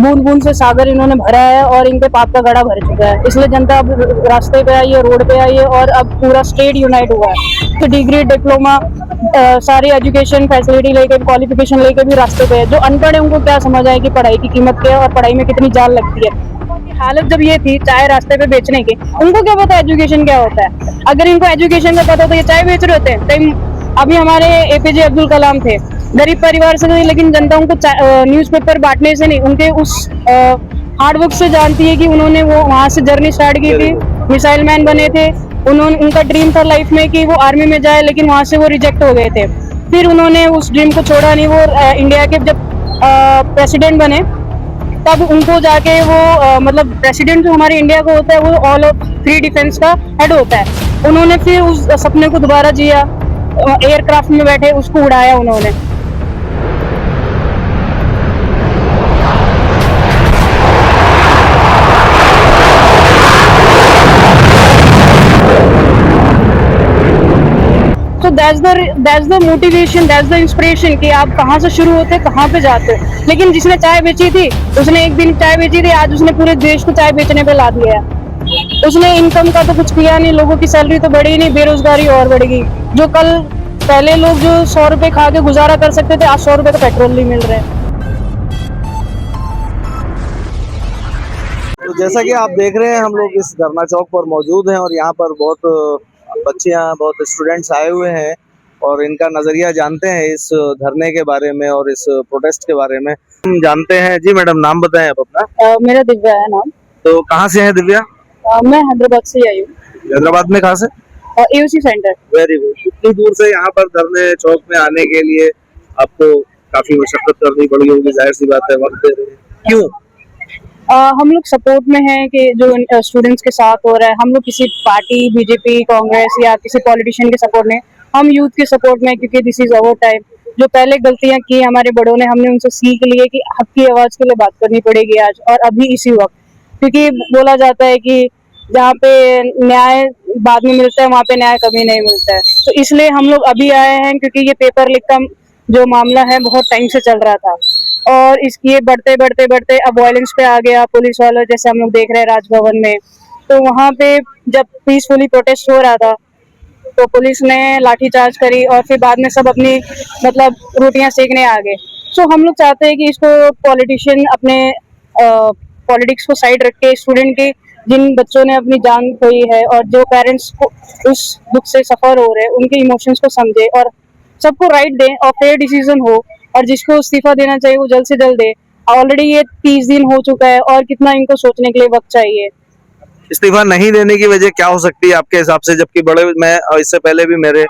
बूंद बूंद से सागर इन्होंने भरा है और इनके पाप का घड़ा भर चुका है। इसलिए जनता अब रास्ते पे आई है, रोड पे आई है और अब पूरा स्टेट यूनाइट हुआ है। तो डिग्री, डिप्लोमा, सारी एजुकेशन फैसिलिटी लेके, क्वालिफिकेशन लेके भी रास्ते पे है। जो अनपढ़ है उनको क्या समझ आए कि पढ़ाई की कीमत क्या है और पढ़ाई में कितनी जान लगती है। हालत जब ये थी चाय रास्ते पे बेचने की, उनको क्या पता एजुकेशन क्या होता है। अगर इनको एजुकेशन का पता तो ये चाय बेच रहे होते। अभी हमारे एपीजे अब्दुल कलाम थे, गरीब परिवार से थे, लेकिन जनता उनको न्यूज़पेपर बांटने से नहीं, उनके उस हार्डवर्क से जानती है कि उन्होंने वो वहाँ से जर्नी स्टार्ट की थी, मिसाइल मैन बने थे। उनका ड्रीम था लाइफ में कि वो आर्मी में जाए, लेकिन वहाँ से वो रिजेक्ट हो गए थे। फिर उन्होंने उस ड्रीम को छोड़ा नहीं। वो इंडिया के जब प्रेसिडेंट बने तब उनको जाके वो मतलब प्रेसिडेंट जो हमारे इंडिया का होता है वो ऑल ऑफ फ्री डिफेंस का हेड होता है। उन्होंने फिर उस सपने को दोबारा जिया, एयरक्राफ्ट में बैठे उसको उड़ाया उन्होंने। So that's the motivation, that's the inspiration कि आप कहाँ से शुरू होते, कहाँ पे जाते हो। लेकिन जिसने चाय बेची थी, उसने एक दिन चाय बेची थी, आज उसने पूरे देश को चाय बेचने पे ला दिया है। उसने इनकम का तो कुछ किया नहीं, लोगों की सैलरी तो बढ़ी नहीं, बेरोजगारी और बढ़ गई। जो कल पहले लोग जो 100 रुपए खा के गुजारा कर सकते थे, आज 100 रुपए का पेट्रोल नहीं मिल रहा है। तो जैसा कि आप देख रहे हैं, हम लोग इस धरना चौक पर मौजूद हैं और यहाँ पर बहुत बच्चियाँ, बहुत स्टूडेंट्स आए हुए हैं और इनका नजरिया जानते हैं इस धरने के बारे में और इस प्रोटेस्ट के बारे में। हम जानते हैं जी। मैडम, नाम बताएं आप अपना। मेरा दिव्या है नाम। तो कहाँ से हैं दिव्या? मैं हैदराबाद से आई हूँ। हैदराबाद में कहाँ से? AUC centre. Very good. कितनी दूर से यहाँ पर धरने चौक में आने के लिए आपको काफी मशक्कत करनी पड़ी होगी, जाहिर सी बात है, वक्त दे रहे हैं, क्यों? हम लोग सपोर्ट में हैं कि जो स्टूडेंट्स के साथ हो रहा है। हम लोग किसी पार्टी, बीजेपी, कांग्रेस या किसी पॉलिटिशियन के सपोर्ट में, हम यूथ के सपोर्ट में, क्योंकि दिस इज अवर टाइम। जो पहले गलतियां की हमारे बड़ों ने, हमने उनसे सीख ली है कि हक की आवाज के लिए बात करनी पड़ेगी आज और अभी इसी वक्त। क्योंकि बोला जाता है कि जहाँ पे न्याय बाद में मिलता है वहाँ पे न्याय कभी नहीं मिलता है। तो इसलिए हम लोग अभी आए हैं, क्योंकि ये पेपर लीक का जो मामला है बहुत टाइम से चल रहा था और इसकी बढ़ते बढ़ते बढ़ते अब वायलेंस पे आ गया। पुलिस वालों जैसे हम लोग देख रहे हैं राजभवन में, तो वहाँ पे जब पीसफुली प्रोटेस्ट हो रहा था तो पुलिस ने लाठीचार्ज करी और फिर बाद में सब अपनी मतलब रोटियां सेकने आ गए। सो हम लोग चाहते हैं कि इसको पॉलिटिशियन अपने पॉलिटिक्स को साइड रख के स्टूडेंट के, जिन बच्चों ने अपनी जान खोई है और जो पेरेंट्स को उस दुख से सफर हो रहे हैं, उनके इमोशंस को समझे और सबको राइट दें और फेयर डिसीजन हो। और जिसको इस्तीफा देना चाहिए वो जल्द से जल्द दे। ऑलरेडी ये 30 दिन हो चुका है और कितना इनको सोचने के लिए वक्त चाहिए। इस्तीफा नहीं देने की वजह क्या हो सकती है आपके हिसाब से? जबकि बड़े, मैं इससे पहले भी मेरे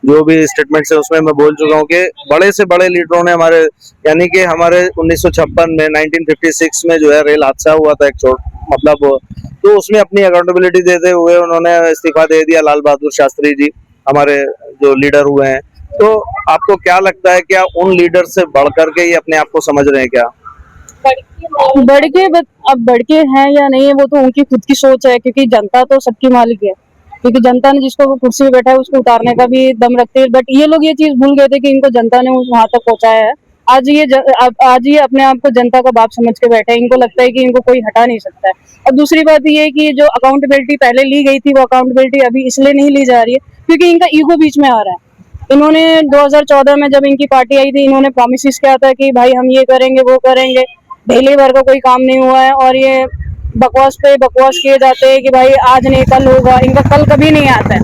जो भी स्टेटमेंट्स है उसमें मैं बोल चुका हूँ कि बड़े से बड़े लीडरों ने हमारे, यानी कि हमारे 1956 में, 1956 में जो है रेल हादसा हुआ था एक मतलब, तो उसमें अपनी अकाउंटेबिलिटी देते हुए उन्होंने इस्तीफा दे दिया। लाल बहादुर शास्त्री जी हमारे जो लीडर हुए हैं। तो आपको क्या लगता है, क्या उन लीडर से बढ़ करके ये अपने आप को समझ रहे हैं क्या? अब बढ़ के हैं या नहीं है वो तो उनकी खुद की सोच है, क्योंकि जनता तो सबकी मालिक है। क्योंकि जनता ने जिसको वो कुर्सी पे बैठा है उसको उतारने का भी दम रखते हैं। बट ये लोग ये चीज भूल गए थे कि इनको जनता ने वहां तक पहुंचाया है। आज ये अपने आप को जनता का बाप समझ के बैठे हैं। इनको लगता है कि इनको कोई हटा नहीं सकता है। और दूसरी बात ये है कि जो अकाउंटेबिलिटी पहले ली गई थी वो अकाउंटेबिलिटी अभी इसलिए नहीं ली जा रही है क्योंकि इनका ईगो बीच में आ रहा है। इन्होंने 2014 में जब इनकी पार्टी आई थी, इन्होंने प्रॉमिसेस किया था कि भाई हम ये करेंगे वो करेंगे। दिल्ली भर का कोई काम नहीं हुआ है और ये बकवास पे बकवास किए जाते हैं कि भाई आज नहीं कल होगा। इनका कल कभी नहीं आता है।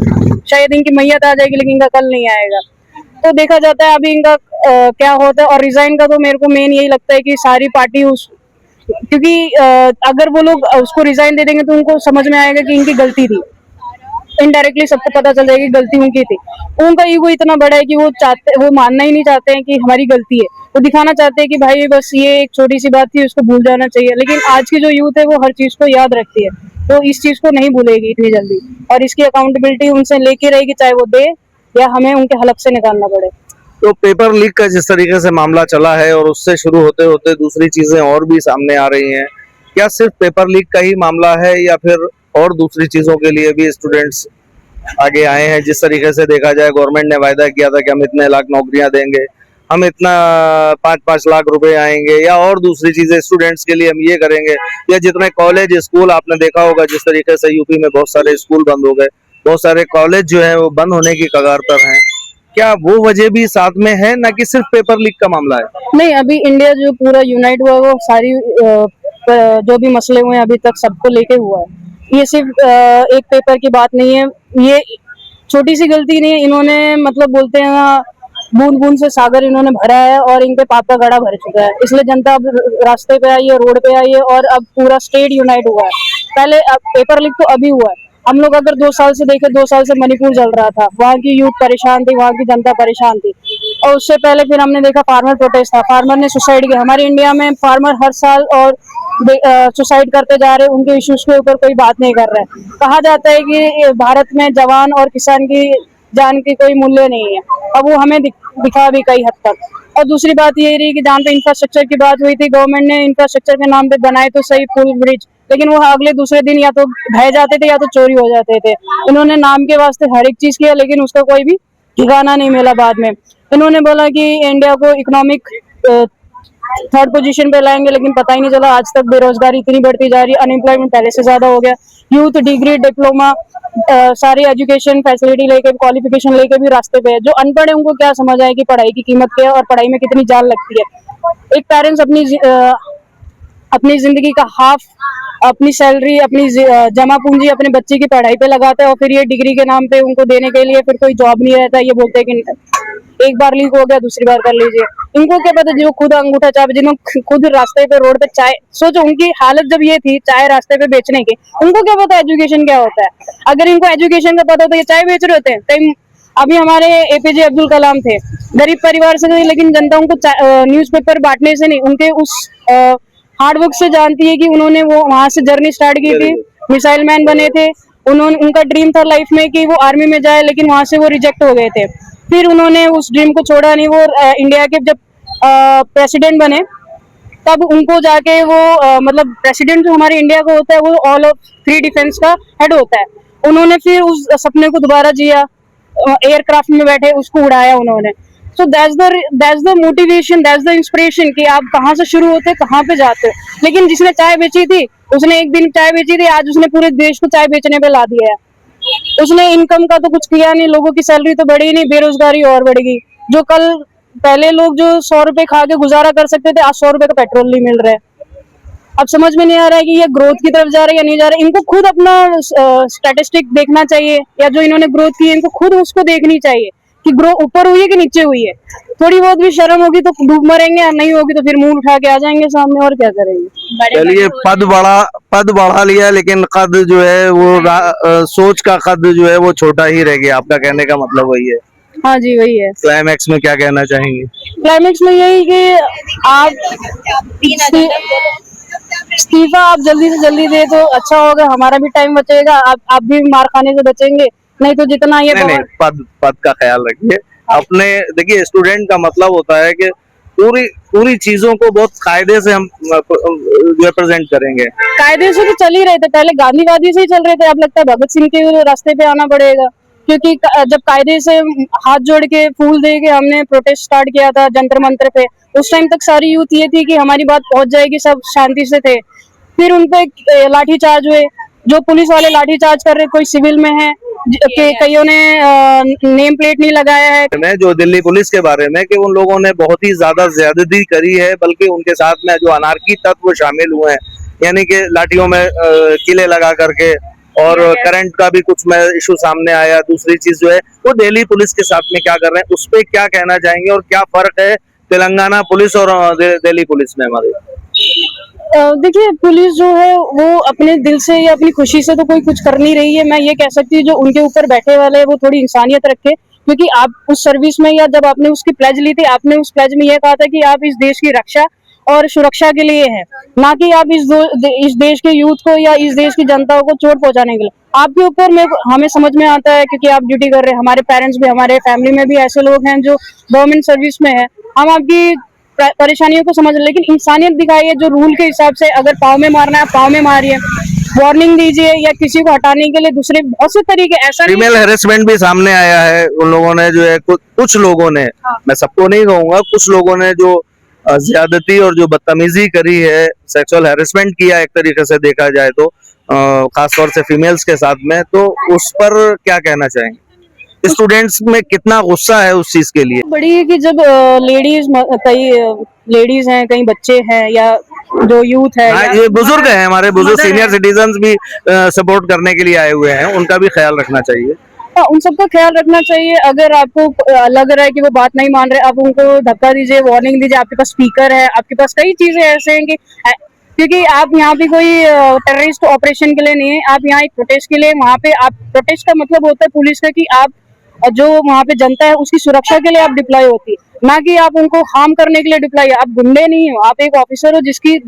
शायद इनकी मैयत आ जाएगी लेकिन इनका कल नहीं आएगा। तो देखा जाता है अभी इनका क्या होता है। और रिजाइन का तो मेरे को मेन यही लगता है कि सारी पार्टी क्योंकि अगर वो लोग उसको रिजाइन दे देंगे तो उनको समझ में आएगा कि इनकी गलती थी। इनडायरेक्टली सबको पता चल जाएगी गलती उनकी थी। उनका ईगो इतना बड़ा है कि वो मानना ही नहीं चाहते हैं कि हमारी गलती है। वो दिखाना चाहते हैं कि भाई बस ये एक छोटी सी बात थी, उसको भूल जाना चाहिए। लेकिन आज की जो यूथ है वो हर चीज को याद रखती है, तो इस चीज को नहीं भूलेगी इतनी जल्दी और इसकी अकाउंटेबिलिटी उनसे लेके रहेगी, चाहे वो दे या हमें उनके हलक से निकालना पड़े। तो पेपर लीक का जिस तरीके से मामला चला है और उससे शुरू होते होते दूसरी चीजें और भी सामने आ रही हैं, क्या सिर्फ पेपर लीक का ही मामला है या फिर और दूसरी चीजों के लिए भी स्टूडेंट्स आगे आए हैं? जिस तरीके से देखा जाए, गवर्नमेंट ने वायदा किया था कि हम इतने लाख नौकरियां देंगे, हम इतना 5-5 लाख रुपए आएंगे, या और दूसरी चीजें स्टूडेंट्स के लिए हम ये करेंगे, या जितने कॉलेज स्कूल आपने देखा होगा जिस तरीके से यूपी में बहुत सारे स्कूल बंद हो गए, बहुत सारे कॉलेज जो है वो बंद होने की कगार पर हैं। क्या वो वजह भी साथ में है, ना कि सिर्फ पेपर लीक का मामला है? नहीं, अभी इंडिया जो पूरा यूनाइट हुआ वो सारी जो भी मसले हुए हैं अभी तक सबको लेके हुआ है। ये सिर्फ एक पेपर की बात नहीं है, ये छोटी सी गलती नहीं है। इन्होंने मतलब बोलते हैं ना, बूंद बूंद से सागर इन्होंने भरा है और इनके पाप का घड़ा भर चुका है। इसलिए जनता अब रास्ते पे आई है, रोड पे आई है और अब पूरा स्टेट यूनाइट हुआ है। पहले पेपर लीक तो अभी हुआ है। हम लोग अगर 2 साल से देखें, 2 साल से मणिपुर जल रहा था, वहाँ की यूथ परेशान थी, वहाँ की जनता परेशान थी। और उससे पहले फिर हमने देखा फार्मर प्रोटेस्ट था, फार्मर ने सुसाइड किया। हमारे इंडिया में फार्मर हर साल और सुसाइड करते जा रहे हैं, उनके इश्यूज के ऊपर कोई बात नहीं कर रहा है। कहा जाता है कि भारत में जवान और किसान की जान की कोई मूल्य नहीं है। अब वो हमें दिखा भी कई हद तक। और दूसरी बात ये रही कि जहाँ पे इंफ्रास्ट्रक्चर की बात हुई थी, गवर्नमेंट ने इंफ्रास्ट्रक्चर के नाम पे बनाए तो सही पुल ब्रिज, लेकिन वो अगले दूसरे दिन या तो ढह जाते थे या तो चोरी हो जाते थे। इन्होंने नाम के वास्ते हर एक चीज किया, लेकिन उसका कोई भी ठिकाना नहीं मिला। बाद में इन्होंने बोला कि इंडिया को इकोनॉमिक 3rd पोजीशन पे लाएंगे, लेकिन पता ही नहीं चला। आज तक बेरोजगारी इतनी बढ़ती जा रही है, अनएम्प्लॉयमेंट पहले से ज्यादा हो गया। यूथ डिग्री डिप्लोमा सारी एजुकेशन फैसिलिटी लेके, क्वालिफिकेशन लेके भी रास्ते पे है। जो अनपढ़ है उनको क्या समझ आए कि पढ़ाई की कीमत क्या है और पढ़ाई में कितनी जान लगती है। एक पेरेंट्स अपनी जिंदगी का हाफ अपनी सैलरी, अपनी जमा पूंजी अपने बच्चे की पढ़ाई पे लगाता है, और फिर ये डिग्री के नाम पे उनको देने के लिए फिर कोई जॉब नहीं रहता। ये बोलते हैं कि एक बार लीक हो गया, दूसरी बार कर लीजिए। इनको क्या पता, जो खुद अंगूठा चाप, जिन्होंने खुद रास्ते पे रोड पे चाय, सोचो उनकी हालत जब ये थी चाय रास्ते पे बेचने की, उनको क्या पता एजुकेशन क्या होता है। अगर इनको एजुकेशन का पता होता, ये चाय बेच रहे होते हैं कहीं। अभी हमारे एपीजे अब्दुल कलाम थे, गरीब परिवार से थे, लेकिन जनता उनको न्यूज़पेपर बांटने से नहीं, उनके उस हार्डवर्क से जानती है कि उन्होंने वो वहां से जर्नी स्टार्ट की थी, मिसाइल मैन बने थे। उनका ड्रीम था लाइफ में कि वो आर्मी में जाए, लेकिन वहां से वो रिजेक्ट हो गए थे। फिर उन्होंने उस ड्रीम को छोड़ा नहीं। वो इंडिया के जब प्रेसिडेंट बने, तब उनको जाके वो मतलब प्रेसिडेंट जो हमारे इंडिया का होता है वो ऑल ऑफ 3 डिफेंस का हेड होता है। उन्होंने फिर उस सपने को दोबारा जिया, एयरक्राफ्ट में बैठे उसको उड़ाया उन्होंने। So that's the motivation, that's the inspiration कि आप कहाँ से शुरू होते हैं, कहाँ पे जाते हो। लेकिन जिसने चाय बेची थी, उसने एक दिन चाय बेची थी, आज उसने पूरे देश को चाय बेचने पे ला दिया है। उसने इनकम का तो कुछ किया नहीं, लोगों की सैलरी तो बढ़ी नहीं, बेरोजगारी और बढ़ गई। जो कल पहले लोग जो 100 रुपए खा के गुजारा कर सकते थे, आज 100 रुपए का पेट्रोल नहीं मिल रहा है। अब समझ में नहीं आ रहा है कि ये ग्रोथ की तरफ जा रहा है या नहीं जा रहा है। इनको खुद अपना स्टैटिस्टिक देखना चाहिए, या जो इन्होंने ग्रोथ की है इनको खुद उसको देखनी चाहिए कि ग्रो ऊपर हुई है कि नीचे हुई है। थोड़ी बहुत भी शर्म होगी तो डूब मरेंगे, और नहीं होगी तो फिर मुंह उठा के आ जाएंगे सामने, और क्या करेंगे। चलिए, पद बढ़ा लिया, लेकिन कद जो है वो सोच का कद जो है वो छोटा ही रह गया। आपका कहने का मतलब वही है? हाँ जी, वही है। क्लाइमैक्स में क्या कहना चाहेंगे? क्लाइमेक्स में यही कि आप इस्तीफा आप जल्दी से जल्दी दे तो अच्छा होगा, हमारा भी टाइम बचेगा, आप भी मार खाने से बचेंगे। नहीं तो जितना ये नहीं, पद का ख्याल रखिए अपने। देखिए, स्टूडेंट का मतलब होता है कि पूरी चीजों को बहुत कायदे से हम रिप्रेजेंट करेंगे। कायदे से तो चल ही रहे थे, पहले गांधीवादी से ही चल रहे थे। अब लगता है भगत सिंह के रास्ते पे आना पड़ेगा, क्योंकि जब कायदे से हाथ जोड़ के फूल दे के हमने प्रोटेस्ट स्टार्ट किया था जंतर मंतर पे, उस टाइम तक सारी यूथ ये थी कि हमारी बात पहुंच जाएगी, सब शांति से थे। फिर उनपे लाठीचार्ज हुए, जो पुलिस वाले लाठीचार्ज कर रहे, कोई सिविल में है, कईयों ने नेम प्लेट नहीं लगाया है। जो दिल्ली पुलिस के बारे में कि उन लोगों ने बहुत ही ज्यादा ज्यादती करी है, बल्कि उनके साथ में जो अनारकी तत्व शामिल हुए हैं, यानी कि लाठियों में किले लगा करके, और करंट का भी कुछ में इशू सामने आया। दूसरी चीज जो है वो दिल्ली पुलिस के साथ में क्या कर रहे हैं, उस पर क्या कहना चाहेंगे, और क्या फर्क है तेलंगाना पुलिस और दिल्ली पुलिस में हमारे? देखिए, पुलिस जो है वो अपने दिल से या अपनी खुशी से तो कोई कुछ कर नहीं रही है। मैं ये कह सकती हूँ जो उनके ऊपर बैठे वाले वो थोड़ी इंसानियत रखे, क्योंकि आप उस सर्विस में, या जब आपने उसकी प्लेज ली थी, आपने उस प्लेज में ये कहा था कि आप इस देश की रक्षा और सुरक्षा के लिए है, ना कि आप इस देश के यूथ को या इस देश की जनता को चोट पहुंचाने के लिए। आपके ऊपर हमें समझ में आता है, क्योंकि आप ड्यूटी कर रहे हैं। हमारे पेरेंट्स भी, हमारे फैमिली में भी ऐसे लोग हैं जो गवर्नमेंट सर्विस में है। हम आपकी परेशानियों को समझ, लेकिन इंसानियत दिखाइए, जो रूल के हिसाब से अगर पाँव में मारना है पाँव में मारिए। वार्निंग दीजिए या किसी को हटाने के लिए दूसरे बहुत से तरीके, ऐसा नहीं। फीमेल हेरेसमेंट भी सामने आया है, उन लोगों ने जो है कुछ लोगों ने, हाँ। मैं सबको नहीं कहूंगा, कुछ लोगों ने जो ज्यादती और जो बदतमीजी करी है, सेक्सुअल हेरेसमेंट किया एक तरीके से देखा जाए तो, खासतौर से फीमेल्स के साथ में, तो उस पर क्या कहना चाहेंगे? स्टूडेंट्स में कितना गुस्सा है उस चीज के लिए? बड़ी है कि जब लेडीज, कई लेडीज हैं, कई बच्चे हैं, या जो यूथ है, हाँ, या ये बुजुर्ग हैं, हमारे बुजुर्ग मदर सीनियर है। सिटीजन्स भी सपोर्ट करने के लिए आए हुए हैं, उनका भी ख्याल रखना चाहिए। हाँ, उन सबका ख्याल रखना चाहिए। अगर आपको लग रहा है कि वो बात नहीं मान रहे, आप उनको धक्का दीजिए, वार्निंग दीजिए। आपके पास स्पीकर है, आपके पास कई चीजें ऐसे हैं कि क्योंकि आप यहाँ पे कोई टेररिस्ट ऑपरेशन के लिए नहीं है, आप यहाँ एक प्रोटेस्ट के लिए, वहाँ पे आप प्रोटेस्ट का मतलब होता है पुलिस का कि आप जो वहाँ पे जनता है उसकी सुरक्षा के लिए आप डिप्लॉय होती है, ना कि आप उनको हार्म करने के लिए डिप्लॉय। आप गुंडे नहीं हो, आप एक ऑफिसर हो जिसकी,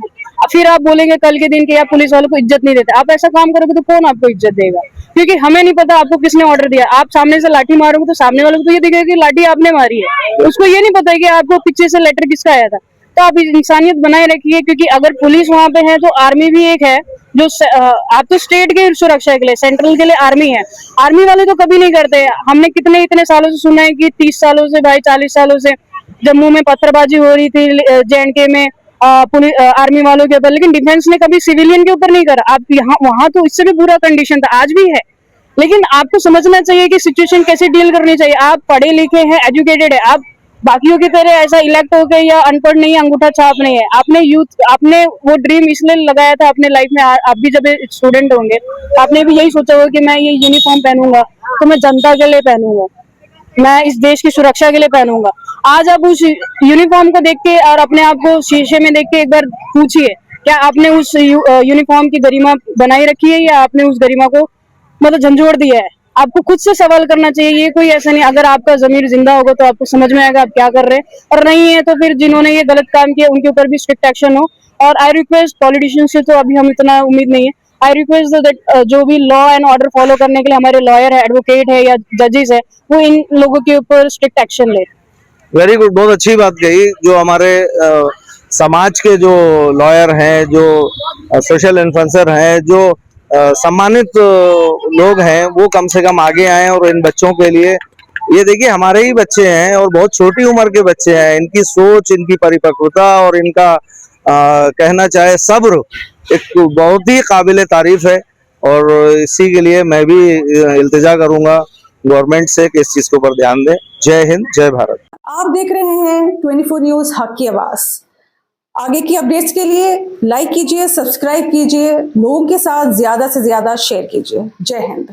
फिर आप बोलेंगे कल के दिन कि आप पुलिस वालों को इज्जत नहीं देते। आप ऐसा काम करोगे तो कौन आपको इज्जत देगा? क्योंकि हमें नहीं पता आपको किसने ऑर्डर दिया। आप सामने से लाठी मारोगे तो सामने वालों को तो ये दिखेगा कि लाठी आपने मारी है, उसको ये नहीं पता है कि आपको पीछे से लेटर किसका आया था। तो आप इंसानियत बनाए रखिए, क्योंकि अगर पुलिस वहां पे है तो आर्मी भी एक है जो आप तो स्टेट के सुरक्षा के लिए, सेंट्रल के लिए आर्मी है। आर्मी वाले तो कभी नहीं करते। हमने कितने इतने सालों से सुना है कि 30 सालों से, भाई 40 सालों से जम्मू में पत्थरबाजी हो रही थी, JNK में पुलिस आर्मी वालों के ऊपर, लेकिन डिफेंस ने कभी सिविलियन के ऊपर नहीं करा। आप यहाँ वहां तो इससे भी बुरा कंडीशन था, आज भी है। लेकिन आपको समझना चाहिए कि सिचुएशन कैसे डील करनी चाहिए। आप पढ़े लिखे हैं, एजुकेटेड है, आप बाकियों की तरह ऐसा इलेक्ट हो गए या अनपढ़ नहीं है, अंगूठा छाप नहीं है। आपने आपने वो ड्रीम इसलिए लगाया था अपने लाइफ में। आप भी जब स्टूडेंट होंगे, आपने भी यही सोचा होगा कि मैं ये यूनिफॉर्म पहनूंगा तो मैं जनता के लिए पहनूंगा, मैं इस देश की सुरक्षा के लिए पहनूंगा। आज आप उस यूनिफॉर्म को देख के और अपने आप को शीशे में देख के एक बार पूछिए, क्या आपने उस यूनिफॉर्म की गरिमा बनाई रखी है या आपने उस गरिमा को मतलब झंझोड़ दिया है? आपको खुद से सवाल करना चाहिए। ये कोई ऐसा नहीं, अगर आपका जमीर जिंदा होगा तो आपको समझ में आएगा आप क्या कर रहे हैं, और नहीं है तो फिर जिन्होंने ये गलत काम किया उनके ऊपर भी स्ट्रिक्ट एक्शन हो। और आई रिक्वेस्ट पॉलिटिशियन से, तो अभी हम इतना उम्मीद नहीं है, आई रिक्वेस्ट दैट जो भी लॉ एंड ऑर्डर फॉलो करने के लिए हमारे लॉयर है, एडवोकेट है या जजेस है, वो इन लोगों के ऊपर स्ट्रिक्ट एक्शन ले। वेरी गुड, बहुत अच्छी बात कही। जो हमारे समाज के जो लॉयर हैं, जो सोशल इन्फ्लुएंसर हैं, जो सम्मानित लोग हैं, वो कम से कम आगे आए और इन बच्चों के लिए, ये देखिए हमारे ही बच्चे हैं और बहुत छोटी उम्र के बच्चे हैं, इनकी सोच, इनकी परिपक्वता और इनका कहना चाहे सब्र एक बहुत ही काबिले तारीफ है। और इसी के लिए मैं भी इल्तिजा करूंगा गवर्नमेंट से कि इस चीज के ऊपर ध्यान दें। जय हिंद, जय भारत। आप देख रहे हैं 24 न्यूज हक की आवाज। आगे की अपडेट्स के लिए लाइक कीजिए, सब्सक्राइब कीजिए, लोगों के साथ ज्यादा से ज्यादा शेयर कीजिए। जय हिंद।